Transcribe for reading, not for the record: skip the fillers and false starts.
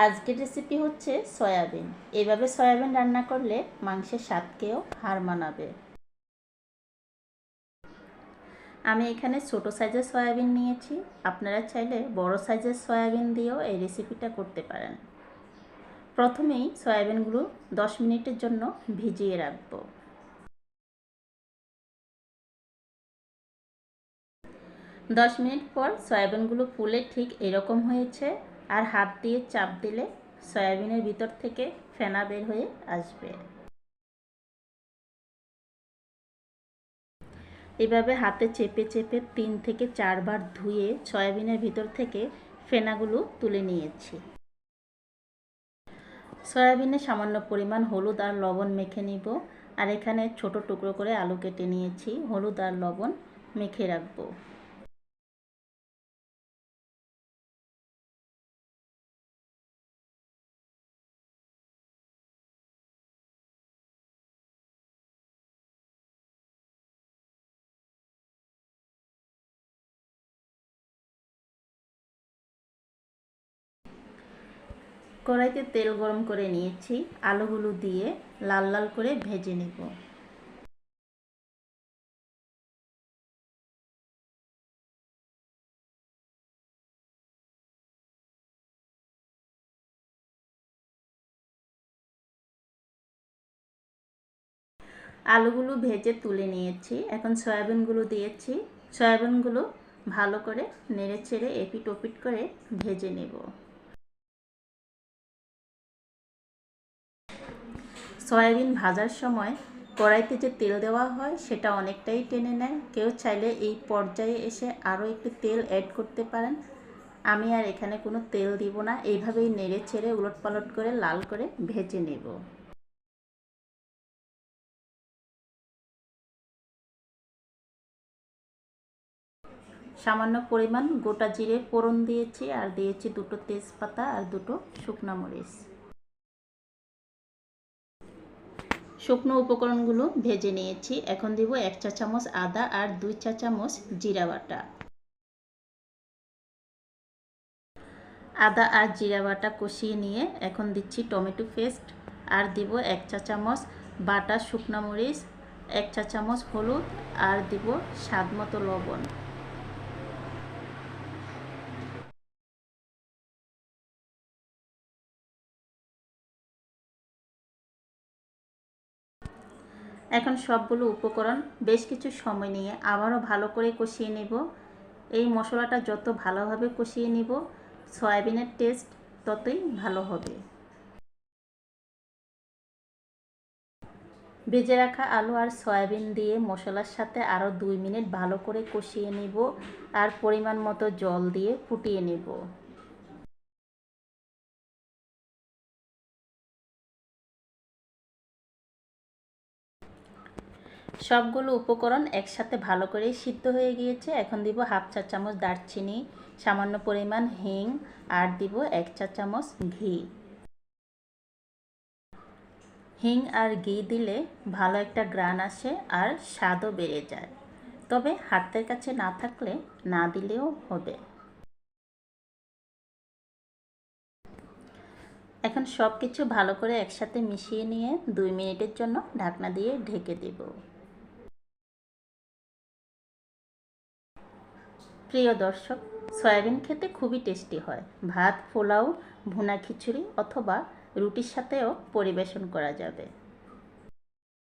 আজকের রেসিপি হচ্ছে সয়াবিন। এভাবে সয়াবিন রান্না করলে মাংসের স্বাদকেও হার মানাবে। আমি এখানে ছোট সাইজের সয়াবিন নিয়েছি। আপনারা চাইলে বড় সাইজের সয়াবিন দিয়েও এই রেসিপিটা করতে পারেন। প্রথমেই সয়াবিনগুলো 10 মিনিটের জন্য ভিজিয়ে রাখবো। 10 মিনিট পর সয়াবিনগুলো ফুলে ঠিক এরকম হয়েছে, আর হাত দিয়ে চাপ দিলে সয়াবিনের ভিতর থেকে ফেনা বের হয়ে আসবে। এভাবে হাতে চেপে চেপে 3 থেকে 4 বার ধুয়ে সয়াবিনের ভিতর থেকে ফেনাগুলো তুলে নিয়েছি। সয়াবিনে সামান্য পরিমাণ হলুদ আর লবণ মেখে নিব। আর এখানে ছোট টুকরো করে আলু কেটে নিয়েছি, হলুদ আর লবণ মেখে রাখবো। কড়াইতে তেল গরম করে নিয়েছি, আলুগুলো দিয়ে লাল লাল করে ভেজে নেব। আলুগুলো ভেজে তুলে নিয়েছি। এখন সয়াবিনগুলো দিয়েছি। সয়াবিনগুলো ভালো করে নেড়ে চেড়ে এপিট ওপিট করে ভেজে নেব। সয়াবিন ভাজার সময় কড়াইতে যে তেল দেওয়া হয় সেটা অনেকটাই টেনে নেয়। কেউ চাইলে এই পর্যায়ে এসে আরও একটু তেল অ্যাড করতে পারেন। আমি আর এখানে কোনো তেল দিব না, এইভাবেই নেড়ে ছেড়ে উলটপালট করে লাল করে ভেজে নেব। সামান্য পরিমাণ গোটা জিরে ফোড়ন দিয়েছি, আর দিয়েছি 2টো তেজপাতা আর 2টো শুকনো মরিচ। শুকনো উপকরণগুলো ভেজে নিয়েছি। এখন দিব 1 চা চামচ আদা আর 2 চা চামচ জিরা বাটা। আদা আর জিরা বাটা কষিয়ে নিয়ে এখন দিচ্ছি টমেটো পেস্ট, আর দিব 1 চা চামচ বাটা শুকনো মরিচ, 1 চা চামচ হলুদ, আর দিব স্বাদ মতো লবণ। এখন সবগুলো উপকরণ বেশ কিছু সময় নিয়ে আবারও ভালো করে কষিয়ে নেব। এই মশলাটা যত ভালোভাবে কষিয়ে নিব, সয়াবিনের টেস্ট ততই ভালো হবে। ভেজে রাখা আলু আর সয়াবিন দিয়ে মশলার সাথে আরও 2 মিনিট ভালো করে কষিয়ে নিব, আর পরিমাণ মতো জল দিয়ে ফুটিয়ে নেব। সবগুলো উপকরণ একসাথে ভালো করে সিদ্ধ হয়ে গিয়েছে। এখন দিব 1/2 চা চামচ দারচিনি, সামান্য পরিমাণ হিং, আর দিব 1 চা চামচ ঘি। হিং আর ঘি দিলে ভালো একটা ঘ্রাণ আসে আর স্বাদও বেড়ে যায়। তবে হাতের কাছে না থাকলে না দিলেও হবে। এখন সব কিছু ভালো করে একসাথে মিশিয়ে নিয়ে 2 মিনিটের জন্য ঢাকনা দিয়ে ঢেকে দেব। প্রিয় দর্শক, সয়াবিন খেতে খুবই টেস্টি হয়। ভাত, পোলাও, ভুনা খিচুড়ি অথবা রুটির সাথেও পরিবেশন করা যাবে।